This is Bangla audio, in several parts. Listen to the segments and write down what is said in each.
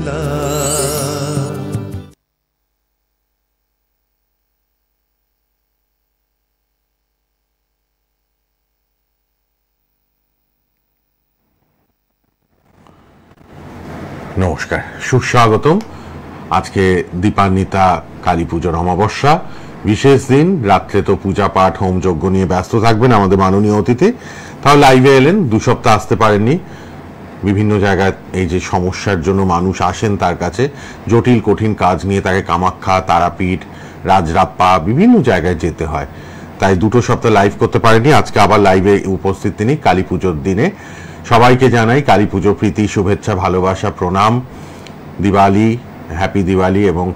নমস্কার, সুস্বাগতম। আজকে দীপান্বিতা কালী পুজোর অমাবস্যা, বিশেষ দিন। রাত্রে তো পূজা পাঠ হোম যজ্ঞ নিয়ে ব্যস্ত থাকবেন আমাদের মাননীয় অতিথি। তাও লাইভে এলেন, 2 সপ্তাহ আসতে পারেননি। বিভিন্ন জায়গায় এই যে সমস্যার জন্য মানুষ আসেন তার কাছে, জটিল কঠিন কাজ নিয়ে তাকে কামাখ্যা, তারাপীঠ, রাজরাপ্পা বিভিন্ন জায়গায় যেতে হয়, তাই 2 সপ্তাহ লাইভ করতে পারেনি। আজকে আবার লাইভে উপস্থিত তিনি কালী পুজোর দিনে। সবাইকে জানাই কালী পুজোর প্রীতি, শুভেচ্ছা, ভালোবাসা, প্রণাম। দিওয়ালি, হ্যাপি দিওয়ালি এবং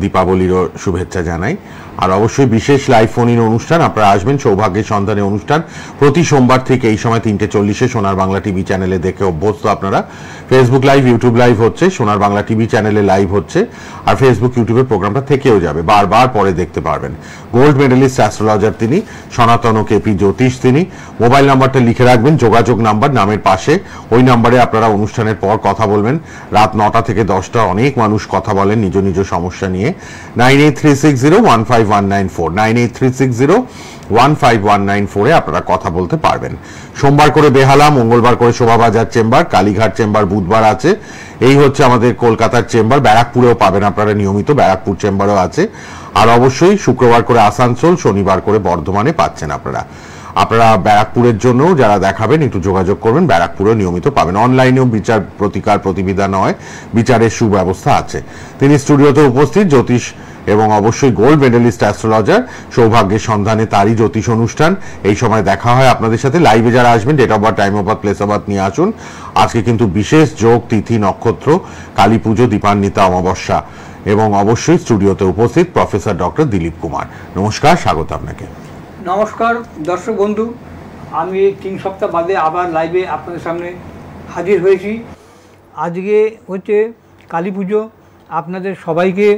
দীপাবলিরও শুভেচ্ছা জানাই। আর অবশ্যই বিশেষ লাইভ ফোন ইন অনুষ্ঠান, আপনারা আসবেন। সৌভাগ্যের সন্ধানে অনুষ্ঠান প্রতি সোমবার থেকে এই সময় 3:40 সোনার বাংলা টিভি চ্যানেলে দেখে অভ্যস্ত আপনারা। ফেসবুক লাইভ, ইউটিউব লাইভ হচ্ছে, সোনার বাংলা টিভি চ্যানেলে লাইভ হচ্ছে, আর ফেসবুক ইউটিউবের প্রোগ্রামটা থেকেও যাবে, বারবার পরে দেখতে পারবেন। গোল্ড মেডেলিস্ট অ্যাস্ট্রোলজার তিনি, সনাতন কেপি জ্যোতিষ তিনি। মোবাইল নাম্বারটা লিখে রাখবেন, যোগাযোগ নাম্বার নামের পাশে। ওই নাম্বারে আপনারা অনুষ্ঠানের পর কথা বলবেন। রাত 9টা থেকে 10টা অনেক মানুষ কথা বলেন নিজ নিজ সমস্যা নিয়ে। 9836015194 9836015194 আপনারা কথা বলতে পারবেন। সোমবার করে বেহালা, মঙ্গলবার করে শোভাবাজার চেম্বার, কালীঘাট চেম্বার বুধবার আছে। এই হচ্ছে আমাদের কলকাতার চেম্বার। ব্যারাকপুরেও পাবেন আপনারা নিয়মিত, ব্যারাকপুর চেম্বারও আছে। আর অবশ্যই শুক্রবার করে আসানসোল, শনিবার করে বর্ধমানে পাচ্ছেন আপনারা। ব্যারাকপুরের জন্য যারা দেখাবেন একটু যোগাযোগ করবেন, ব্যারাকপুরেও নিয়মিত পাবেন। অনলাইনেও বিচার প্রতিকার প্রতিবিধান হয়, বিচারের সুব্যবস্থা আছে। তিনি স্টুডিওতে উপস্থিত, জ্যোতিষ এবং অবশ্যই গোল্ড মেডেলিস্ট অ্যাস্ট্রোলজার। সৌভাগ্যের সন্ধানে তারই জ্যোতিষ অনুষ্ঠান। এই সময় দেখা হয় আপনাদের সাথে। লাইভে যারা আসবেন date of birth, time of birth, place of birth নিয়ে আসুন। আজকে কিন্তু বিশেষ যোগ, তিথি, নক্ষত্র, কালী পুজো, দীপান্বিতা অমাবস্যা এবং অবশ্যই স্টুডিওতে উপস্থিত প্রফেসর ডক্টর দিলীপ কুমার। নমস্কার, স্বাগত আপনাকে। নমস্কার দর্শক বন্ধু, আমি 3 সপ্তাহ বাদে আবার লাইভে আপনাদের সামনে হাজির হয়েছি। আজকে হচ্ছে কালী পুজো। আপনাদের সবাইকে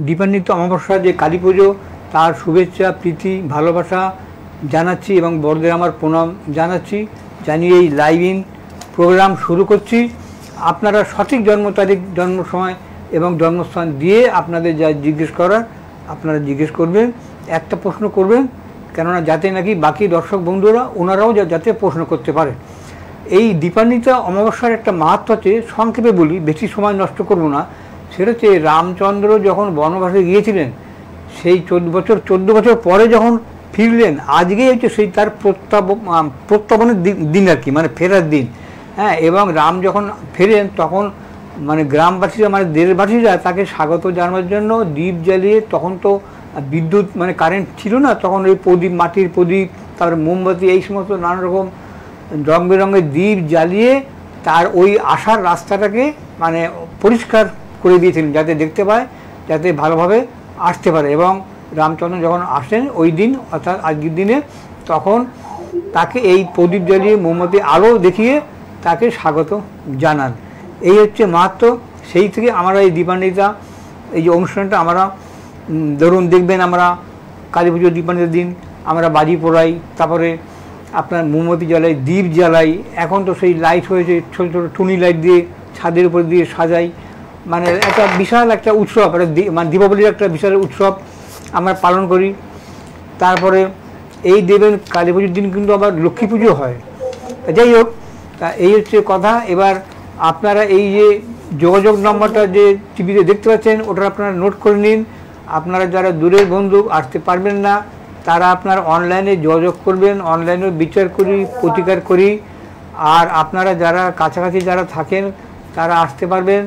দীপান্বিতা অমাবস্যা যে কালী পুজো, তার শুভেচ্ছা, প্রীতি, ভালোবাসা জানাচ্ছি এবং বড়দের আমার প্রণাম জানাচ্ছি। জানিয়ে এই লাইভ ইন প্রোগ্রাম শুরু করছি। আপনারা সঠিক জন্ম তারিখ, জন্ম সময় এবং জন্মস্থান দিয়ে আপনাদের যা জিজ্ঞেস করার আপনারা জিজ্ঞেস করবেন। একটা প্রশ্ন করবেন, কেননা যাতে নাকি বাকি দর্শক বন্ধুরা ওনারাও যাতে প্রশ্ন করতে পারে। এই দীপান্বিতা অমাবস্যার একটা মাহাত্ম্য আছে, সংক্ষেপে বলি, বেশি সময় নষ্ট করব না। সেটা হচ্ছে রামচন্দ্র যখন বনবাসে গিয়েছিলেন, সেই 14 বছর পরে যখন ফিরলেন, আজকেই হচ্ছে সেই তার প্রত্যাবনের দিন আর কি, মানে ফেরার দিন। হ্যাঁ, এবং রাম যখন ফেরেন তখন মানে গ্রামবাসীরা, মানে দেশবাসীরা তাকে স্বাগত জানানোর জন্য দ্বীপ জ্বালিয়ে, তখন তো বিদ্যুৎ মানে কারেন্ট ছিল না, তখন ওই প্রদীপ, মাটির প্রদীপ, তারপরে মোমবাতি, এই সমস্ত নানা রকম রং বেরঙের দ্বীপ জ্বালিয়ে তার ওই আসার রাস্তাটাকে মানে পরিষ্কার করে দিয়েছিলেন, যাতে দেখতে পায়, যাতে ভালোভাবে আসতে পারে। এবং রামচন্দ্র যখন আসেন ওই দিন, অর্থাৎ আজকের দিনে, তখন তাকে এই প্রদীপ জ্বালিয়ে মোমবাতি আলো দেখিয়ে তাকে স্বাগত জানান। এই হচ্ছে মাহাত্ম্য। সেই থেকে আমরা এই দীপান্বিতা এই যে অনুষ্ঠানটা আমরা ধরুন দেখবেন, আমরা কালী পুজোর দীপান্বিতার দিন আমরা বাজি পোড়াই, তারপরে আপনার মোমবাতি জ্বালাই, দ্বীপ জ্বালাই। এখন তো সেই লাইট হয়েছে, ছোটো ছোটো টুনি লাইট দিয়ে ছাদের উপর দিয়ে সাজাই। মানে একটা বিশাল একটা উৎসব, মানে দীপাবলির একটা বিশাল উৎসব আমরা পালন করি। তারপরে এই দেবেন কালী পুজোর দিন কিন্তু আবার লক্ষ্মী পুজো হয়। যাই হোক, তা এই হচ্ছে কথা। এবার আপনারা এই যে যোগাযোগ নম্বরটা যে টিভিতে দেখতে পাচ্ছেন, ওটা আপনারা নোট করে নিন। আপনারা যারা দূরের বন্ধু, আসতে পারবেন না, তারা আপনার অনলাইনে যোগাযোগ করবেন। অনলাইনেও বিচার করি, প্রতিকার করি। আর আপনারা যারা কাছাকাছি যারা থাকেন তারা আসতে পারবেন।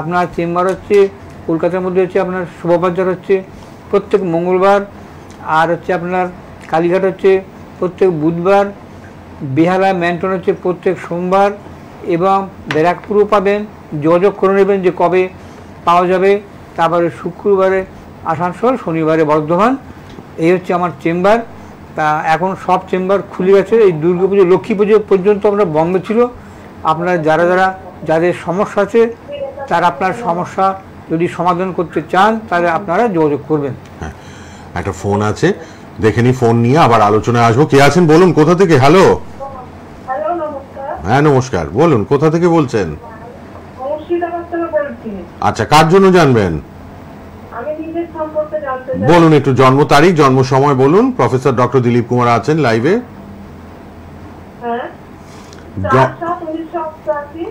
আপনার চেম্বার হচ্ছে কলকাতার মধ্যে হচ্ছে আপনার শোভাবাজার হচ্ছে প্রত্যেক মঙ্গলবার, আর হচ্ছে আপনার কালীঘাট হচ্ছে প্রত্যেক বুধবার, বেহালা ম্যান্টন হচ্ছে প্রত্যেক সোমবার, এবং ব্যারাকপুরও পাবেন। যোগাযোগ করে নেবেন যে কবে পাওয়া যাবে। তারপরে শুক্রবারে আসানসোল, শনিবারে বর্ধমান। এই হচ্ছে আমার চেম্বার। তা এখন সব চেম্বার খুলে গেছে। এই দুর্গাপুজো, লক্ষ্মী পুজো পর্যন্ত আমরা বন্ধ ছিল। আপনারা যাদের সমস্যা আছে, তারা আপনার সমস্যা যদি সমাধান করতে চান, তাহলে আপনারা যোগাযোগ করবেন। হ্যাঁ, একটা ফোন আছে, দেখে নি, ফোন নিয়ে আবার আলোচনায় আসবো। কে আছেন বলুন, কোথা থেকে? হ্যালো। হ্যাঁ নমস্কার, বলুন কোথা থেকে বলছেন? আচ্ছা, কার জন্য জানবেন? আমি নিজের সম্পর্কে জানতে চাই। বলুন একটু জন্ম তারিখ, জন্ম সময় বলুন। প্রফেসর ডক্টর দিলীপ কুমার আছেন লাইভে। হ্যাঁ, 4/7/1988।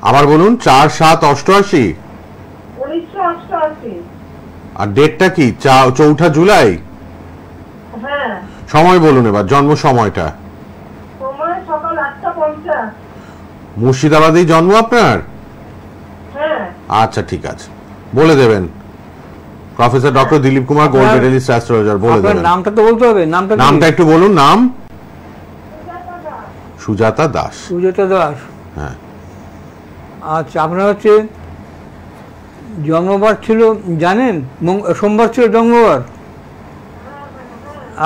আবার বলুন। 4/7/88। 1988। আর ডেটটা কি? 4 জুলাই। হ্যাঁ। সময় বলুন এবার, জন্ম সময়টা। সময় সকাল 8:50। মুর্শিদাবাদেই জন্ম আপনার? হ্যাঁ। আচ্ছা ঠিক আছে, বলে দেবেন। Professor doctor Dilip Kumar, gold আপনার- মেডেলিস্ট অ্যাস্ট্রোলজার, বলে আপনার দেবেন। নামটা তো বলতে হবে, নামটা কি? নামটা একটু বলুন। নাম সুজাতা দাস। সুজাতা দাস। সুজাতা দাস। হ্যাঁ। আচ্ছা, আপনার হচ্ছে জন্মবার ছিল জানেন? সোমবার ছিল জন্মবার।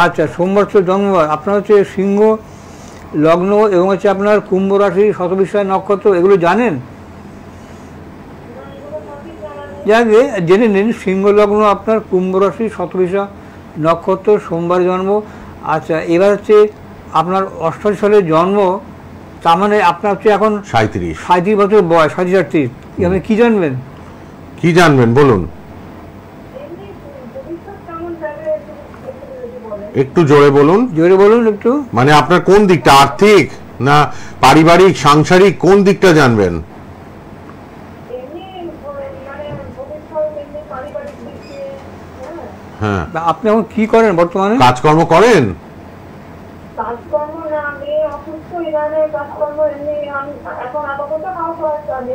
আচ্ছা, সোমবার ছিল জন্মবার। আপনার হচ্ছে সিংহ লগ্ন এবং হচ্ছে আপনার কুম্ভ রাশি, শতবিশা নক্ষত্র, এগুলো জানেন? যাকে জেনে নিন। সিংহ লগ্ন আপনার, কুম্ভ রাশি, শতবিশা নক্ষত্র, সোমবার জন্ম। আচ্ছা, এবার হচ্ছে আপনার 88 সালে জন্ম, তার মানে আপনার হচ্ছে এখন 37। 37 বছর বয়স, 37। আপনি কি জানবেন? কি জানবেন বলুন, এমনি ভবিষ্যৎ কেমন যাবে একটু যদি বলেন। একটু জোরে বলুন। জোরে বলুন একটু। মানে আপনার কোন দিকটা, আর্থিক না পারিবারিক, সাংসারিক, কোন দিকটা জানবেন? এমনি মানে ভবিষ্যৎ এমনি পারিবারিক দিক দিয়ে। হ্যাঁ। আপনি এখন কি করেন বর্তমানে? কাজকর্ম করেন? কাজকর্ম না, আমি অসুস্থ, ইরানে কাজকর্ম এমনি আমি এখন আপাতত হাউস ওয়াইফ আমি।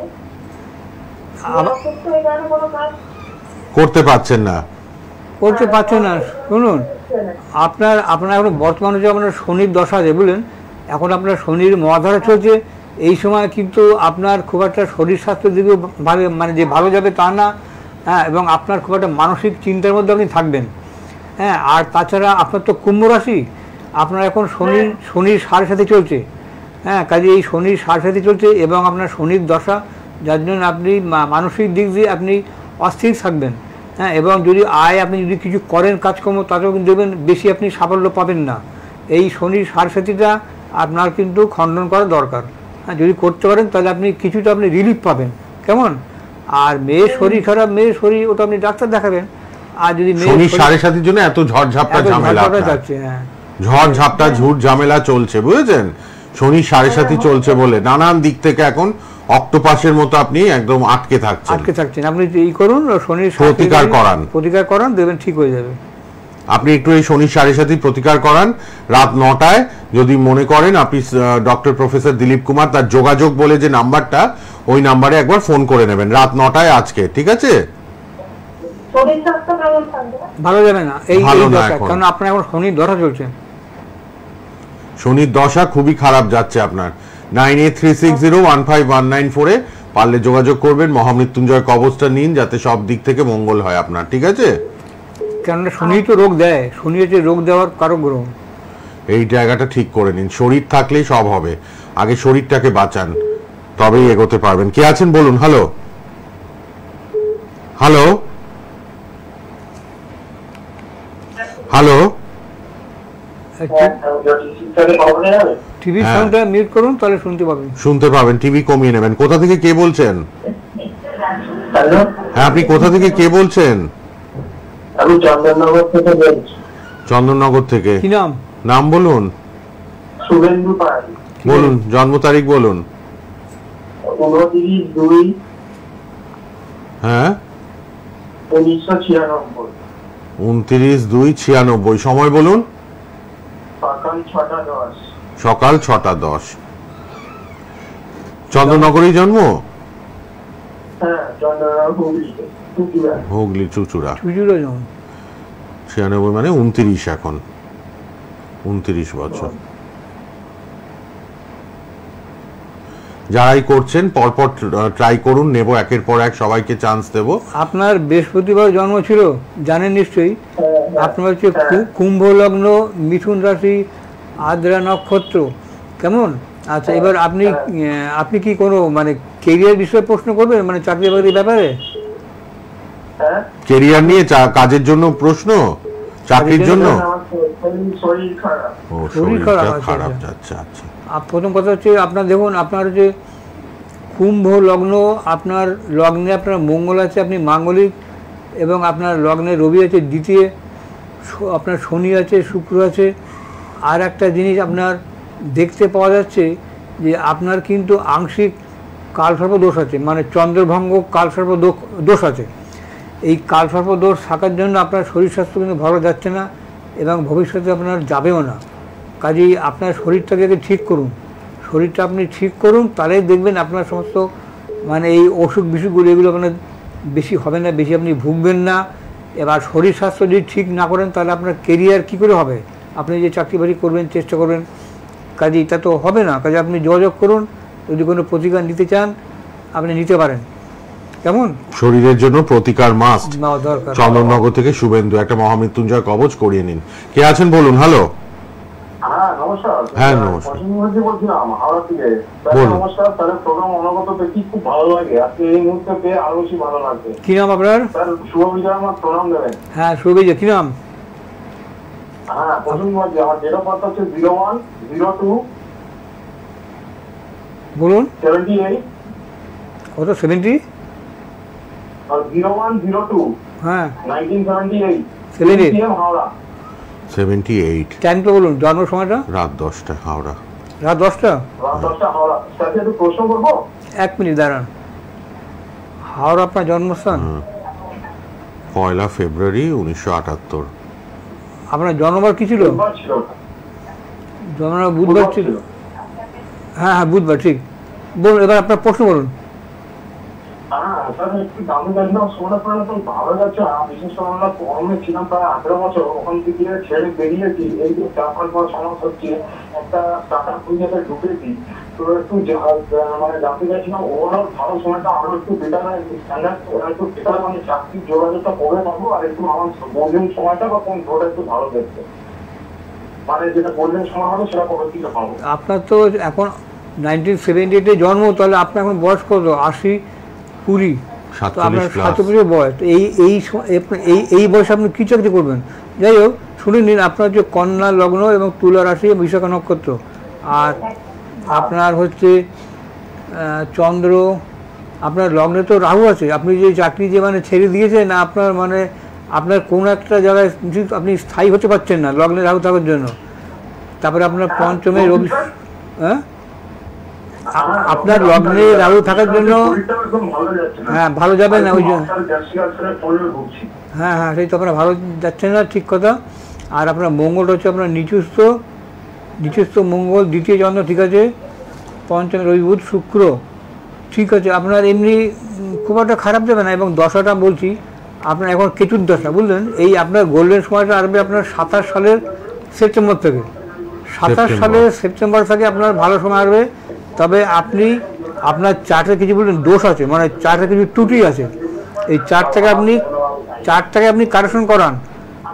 আবার- অসুস্থ ইরানে কোনো কাজ করতে পারছেন না? করতে পারছেন না। শুনুন, আপনার এখন বর্তমানে যে আপনার শনির দশা আছে বুঝলেন, এখন আপনার শনির মহাধারা চলছে। এই সময় কিন্তু আপনার খুব একটা শরীর স্বাস্থ্যের দিকেও ভালো, মানে যে ভালো যাবে তা না। হ্যাঁ, এবং আপনার খুব একটা মানসিক চিন্তার মধ্যে আপনি থাকবেন। হ্যাঁ, আর তাছাড়া আপনার তো কুম্ভ রাশি, আপনার এখন শনির 7.5 চলছে। হ্যাঁ, কাজে এই শনির 7.5 চলছে এবং আপনার শনির দশা, যার জন্য আপনি মানসিক দিক দিয়ে আপনি অস্থির থাকবেন। হ্যাঁ, এবং যদি আপনি যদি কিছু করেন কাজকর্ম, তাতেও কিন্তু দেখবেন বেশি আপনি সাফল্য পাবেন না। এই শনির 7.5টা আপনার কিন্তু খণ্ডন করা দরকার। হ্যাঁ, যদি করতে পারেন তাহলে আপনি কিছুটা আপনি রিলিফ পাবেন। কেমন? আর মেয়ের শরীর খারাপ, মেয়ের শরীর, ওটা আপনি ডাক্তার দেখাবেন। আর যদি শনি 7.5 জন্য এত ঝড় ঝাপটা ঝামেলা আপনার। যাচ্ছে, হ্যাঁ, ঝড় ঝাপটা ঝুট ঝামেলা চলছে, বুঝেছেন? শনি 7.5 চলছে বলে নানান দিক থেকে এখন অক্টোপাসের মতো আপনি একদম আটকে থাকছেন। আপনি এই করুন, শনির প্রতিকার করান। প্রতিকার করান, দেখবেন ঠিক হয়ে যাবে। আপনি একটু এই শনি 7.5 প্রতিকার করান। রাত 9টায় যদি মনে করেন আপনি ডক্টর প্রফেসর দিলীপ কুমার, তার যোগাযোগ বলে যে নাম্বারটা, ওই নাম্বারে একবার ফোন করে নেবেন রাত 9টায় আজকে, ঠিক আছে? শরীর স্বাস্থ্য কেমন থাকবে? ভালো যাবে না এই ভালো না দশা, এখন। কারণ আপনার এখন শনির দশা চলছে। শনির দশা খুবই খারাপ যাচ্ছে আপনার। 9836015194-এ পারলে যোগাযোগ করবেন। মহামৃত্যুঞ্জয় কবচটা নিন, যাতে সব দিক থেকে মঙ্গল হয় আপনার, ঠিক আছে? কেননা শনি তো রোগ দেয়, শনি হচ্ছে রোগ দেওয়ার কারক গ্রহ। এই জায়গাটা ঠিক করে নিন। শরীর থাকলেই সব হবে, আগে শরীরটাকে বাঁচান, তবেই এগোতে পারবেন। কে আছেন বলুন। Hello hello hello. টিভি হ্যাঁ। সাউন্ডটা মিউট করুন, তাহলে শুনতে পাবেন। শুনতে পাবেন, টিভি কমিয়ে নেবেন। কোথা থেকে কে বলছেন? হ্যালো, হ্যাঁ, আপনি কোথা থেকে কে বলছেন? আমি চন্দননগর থেকে বলছি। চন্দননগর থেকে। কি নাম? নাম বলুন। শুভেন্দু পাল। বলুন, জন্ম তারিখ বলুন। 29/2/1996। হ্যাঁ, 29/2/96। সময় বলুন। সকাল 6:10। সকাল 6:10। চন্দ্রনগরেই জন্ম? হ্যাঁ, চন্দননগর হুগলিতে, চুঁচুড়া। হুগলি চুচুড়া। চুচুড়া যেমন 96 মানে 29, এখন 29 বছর। যারাই করছেন পরপর ট্রাই করুন, নেব একের পর এক, সবাইকে চান্স দেব। আপনার বৃহস্পতিবার জন্ম ছিল, জানেন নিশ্চয়ই। আপনার হচ্ছে কুম্ভ লগ্ন, মিথুন রাশি, আদ্রা নক্ষত্র। কেমন? আচ্ছা, এবার আপনি কি কোনো মানে কেরিয়ার বিষয়ে প্রশ্ন করবেন, মানে চাকরি বাকরির ব্যাপারে? হ্যাঁ, কেরিয়ার নিয়ে, কাজের জন্য প্রশ্ন, চাকরির জন্য? আমার শরীর খারাপ। ও, শরীর খারাপ, শরীরটা আচ্ছা, খারাপ আচ্ছা। যাচ্ছে। আচ্ছা, প্রথম কথা হচ্ছে আপনার দেখুন, আপনার যে কুম্ভ লগ্ন, আপনার লগ্নে আপনার মঙ্গল আছে, আপনি মাঙ্গলিক, এবং আপনার লগ্নে রবি আছে দ্বিতীয়, আপনার শনি আছে, শুক্র আছে। আর একটা জিনিস আপনার দেখতে পাওয়া যাচ্ছে যে আপনার কিন্তু আংশিক কালসর্প দোষ আছে, মানে চন্দ্রভঙ্গ কালসর্প দোষ আছে। এই কালসর্প দোষ থাকার জন্য আপনার শরীর স্বাস্থ্য কিন্তু ভালো যাচ্ছে না এবং ভবিষ্যতে আপনার যাবেও না। কাজেই আপনার শরীরটাকে আগে ঠিক করুন, শরীরটা আপনি ঠিক করুন, তাহলেই দেখবেন আপনার সমস্ত মানে এই অসুখ বিসুখগুলো এগুলো আপনার বেশি হবে না, বেশি আপনি ভুগবেন না। এবার শরীর স্বাস্থ্য যদি ঠিক না করেন তাহলে আপনার কেরিয়ার কী করে হবে? আপনি যে চাকরি বাকরি করবেন চেষ্টা করবেন, কাজে এটা তো হবে না। কাজে আপনি যোগাযোগ করুন, যদি কোনো প্রতিকার নিতে চান আপনি নিতে পারেন। কেমন? শরীরের জন্য প্রতিকার মাস্ট। দরকার। চন্দননগর থেকে শুভেন্দু একটা মহামৃত্যুঞ্জয় কবচ করিয়ে নিন। কে আছেন বলুন। হ্যালো। হ্যাঁ নমস্কার। হ্যাঁ নমস্কার। বলছিলাম হাওড়া থেকে। নমস্কার, তাহলে প্রোগ্রাম অনগত দেখি খুব ভালো লাগে, আজকে এই মুহূর্তে পেয়ে আরো বেশি ভালো লাগছে। কি নাম আপনার? স্যার শুভ বিজয়, আমার প্রণাম দেবেন। হ্যাঁ শুভ বিজয়, কি নাম? হ্যাঁ প্রথম বলছি, আমার ডেট অফ বার্থ হচ্ছে 0102 বলুন। 78 কত? 70? আর 0102 হ্যাঁ 1978 78 PM হাওড়া। 78। টাইমটা বলুন, জন্ম সময়টা? রাত 10টা হাওড়া। রাত 10টা? রাত 10টা হাওড়া। সাথে একটু প্রশ্ন করবো? 1 মিনিট দাঁড়ান। হাওড়া আপনার জন্মস্থান? 1 ফেব্রুয়ারি 1978। আপনার জন্মবার কি ছিল? বুধবার ছিল। জন্মবার বুধবার ছিল? হ্যাঁ হ্যাঁ বুধবার, ঠিক। বলুন এবার আপনার প্রশ্ন বলুন। হ্যাঁ স্যার, একটু দামি গাড়ি নেওয়ার সময়টা পরে তো ভালো যাচ্ছে না, বিশেষ করে আমরা গরমে ছিলাম প্রায় 18 বছর, ওখান থেকে ছেড়ে বেরিয়েছি। এই যে 4-5 সমস্যা হচ্ছে, একটা টাটা পুঁজিতে ঢুকেছি, তো একটু মানে জানতে চাইছিলাম ওভারঅল ভালো সময়টা আরো একটু বেটার স্ট্যান্ডার্ড একটু বেটার, মানে চাকরির যোগাযোগটা কবে পাবো, আর একটু আমার গোল্ডেন সময়টা বা কোন ঘোড়া একটু ভালো দেখতে, মানে যেটা গোল্ডেন সময় হবে সেটা কবে থেকে পাবো। আপনার তো এখন 1978-এ জন্ম, তাহলে আপনার এখন বয়স কত? 80, 20, তো আপনার 47 বয়স। তো এই বয়সে আপনি কী চাকরি করবেন? যাই হোক, শুনে নিন, আপনার হচ্ছে কন্যা লগ্ন এবং তুলা রাশি, বিশাখা নক্ষত্র, আর আপনার হচ্ছে চন্দ্র, আপনার লগ্নে তো রাহু আছে। আপনি যে চাকরি যে মানে ছেড়ে দিয়েছেন, আপনার মানে আপনার কোনো একটা জায়গায় আপনি স্থায়ী হতে পারছেন না লগ্নে রাহু থাকার জন্য। তারপরে আপনার পঞ্চমে রবি, হ্যাঁ আপনার লগ্নে রাহু থাকার জন্য, হ্যাঁ ভালো যাবে না ওই জন্য, হ্যাঁ হ্যাঁ সেই তো আপনার ভালো যাচ্ছে না, ঠিক কথা। আর আপনার মঙ্গলটা হচ্ছে আপনার নিচস্থ মঙ্গল, দ্বিতীয় চন্দ্র, ঠিক আছে। পঞ্চমে রবি, বুধ, শুক্র, ঠিক আছে। আপনার এমনি খুব একটা খারাপ যাবে না। এবং দশাটা বলছি, আপনার এখন কেতুর দশা, বুঝলেন। এই আপনার গোল্ডেন সময়টা আসবে আপনার 27 সালের সেপ্টেম্বর থেকে। 27 সালের সেপ্টেম্বর থেকে আপনার ভালো সময় আসবে। তবে আপনি আপনার চার্টে কিছু বললেন দোষ আছে, মানে চার্টে কিছু ত্রুটি আছে। এই চার্টটাকে আপনি কারেকশন করান,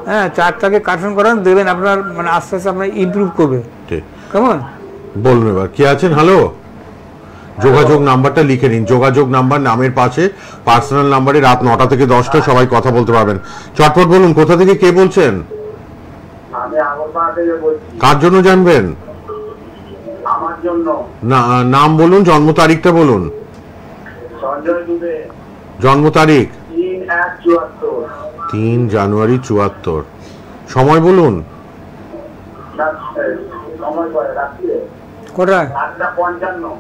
হ্যাঁ চার্টটাকে কারেকশন করান, দেবেন আপনার মানে আস্তে আস্তে আপনার ইমপ্রুভ করবে। কেমন? বলুন এবার কে আছেন। হ্যালো। যোগাযোগ নাম্বারটা লিখে নিন, যোগাযোগ নাম্বার নামের পাশে পার্সোনাল নাম্বারে রাত 9টা থেকে 10টা সবাই কথা বলতে পারবেন। চটপট বলুন কোথা থেকে কে বলছেন, আমি আগরপাড়া থেকে বলছি। কার জন্য জানবেন? আমার জন্য। নাম বলুন, জন্ম তারিখটা বলুন। সঞ্জয় দুবে। জন্ম তারিখ? 3/1/74। 3 জানুয়ারি 74। সময় বলুন। সময় করে রাত্রিরে কোথায়? 8:55।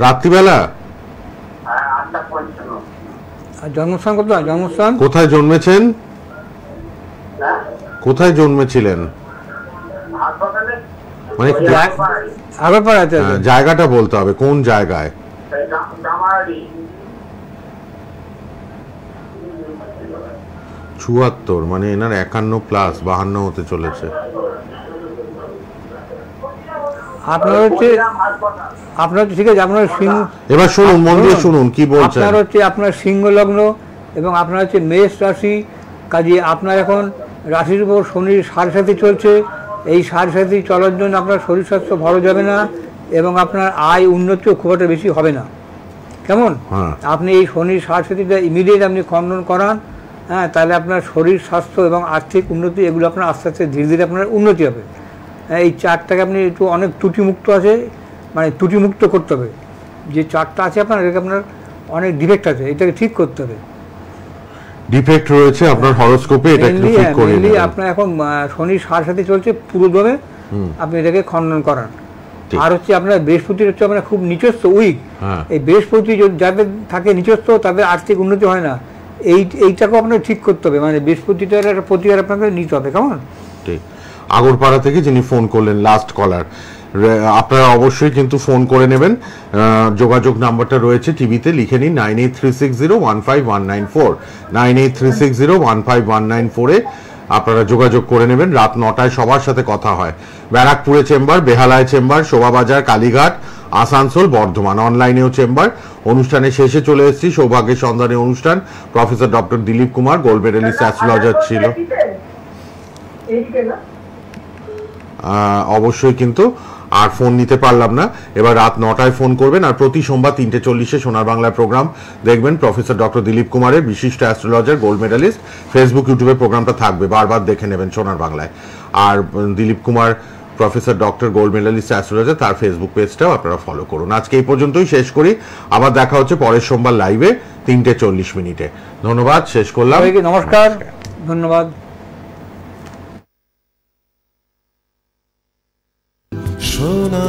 রাত্রিবেলা? হ্যাঁ 8:55। আর জন্মস্থান কোথায়? জন্মস্থান কোথায় জন্মেছেন? হ্যাঁ কোথায় জন্মেছিলেন? হাসপাতালে, মানে আগরপাড়াতে। জায়গাটা বলতে হবে, কোন জায়গায়? গামারি। 74, মানে এনার 51 + 52 হতে চলেছে। আপনার হচ্ছে ঠিক আছে। আপনার সিংহ, এবার শুনুন, মন দিয়ে শুনুন কি বলছেন। আপনার হচ্ছে আপনার সিংহ লগ্ন এবং আপনার হচ্ছে মেষ রাশি। কাজে আপনার এখন রাশির উপর শনির সাড়ে চলছে। এই সাড়ে চলার জন্য আপনার শরীর স্বাস্থ্য ভালো যাবে না এবং আপনার আয় উন্নতিও খুব একটা বেশি হবে না। কেমন? আপনি এই শনির সাড়ে ইমিডিয়েট আপনি খণ্ডন করান, হ্যাঁ তাহলে আপনার শরীর স্বাস্থ্য এবং আর্থিক উন্নতি এগুলো আপনার আস্তে আস্তে ধীরে ধীরে আপনার উন্নতি হবে। এই চারটাকে আপনি একটু অনেক ত্রুটিমুক্ত আছে, মানে ত্রুটিমুক্ত করতে হবে। যে চার্টটা আছে আপনার, এটাকে আপনার অনেক ডিফেক্ট আছে, এটাকে ঠিক করতে হবে। ডিফেক্ট রয়েছে আপনার হরোস্কোপে, এটা একটু ঠিক করে মেইনলি নেবেন। আপনার এখন শনি সাড়ে সাথে চলছে পুরোদমে, আপনি এটাকে খণ্ডন করান। আর হচ্ছে আপনার বৃহস্পতি হচ্ছে আপনার খুব নিচস্থ উইক, এই বৃহস্পতি যাদের থাকে নিচস্থ তাদের আর্থিক উন্নতি হয় না, এইটাকেও আপনাকে ঠিক করতে হবে, মানে বৃহস্পতিটার একটা প্রতিকার আপনাকে নিতে হবে। কেমন? ঠিক। আগরপাড়া থেকে যিনি ফোন করলেন লাস্ট কলার, আপনারা অবশ্যই কিন্তু ফোন করে নেবেন। যোগাযোগ নাম্বারটা রয়েছে টিভিতে, লিখে নিন 9836015194, 9836015194-এ আপনারা যোগাযোগ করে নেবেন। রাত 9টায় সবার সাথে কথা হয়। ব্যারাকপুরে চেম্বার, বেহালায় চেম্বার, শোভাবাজার, কালীঘাট, আসানসোল, বর্ধমান, অনলাইনেও চেম্বার। অনুষ্ঠানের শেষে চলে এসেছি, সৌভাগ্যের সন্ধানে অনুষ্ঠান। Professor doctor Dilip Kumar, gold medallist astrologer ছিল। অবশ্যই কিন্তু আর ফোন নিতে পারলাম না, এবার রাত 9টায় ফোন করবেন। আর প্রতি সোমবার 3:40-এ সোনার বাংলার প্রোগ্রাম দেখবেন প্রফেসর ডক্টর দিলীপ কুমারের, বিশিষ্ট অ্যাস্ট্রোলজার, গোল্ড মেডালিস্ট। ফেসবুক ইউটিউবে প্রোগ্রামটা থাকবে, বারবার দেখে নেবেন সোনার বাংলায়। আর Dilip Kumar professor doctor gold medalist astrologer, তার ফেসবুক পেজটাও আপনারা ফলো করুন। আজকে এই পর্যন্তই শেষ করি, আবার দেখা হচ্ছে পরের সোমবার লাইভে 3:40 ধন্যবাদ, শেষ করলাম। নমস্কার, ধন্যবাদ। সোনা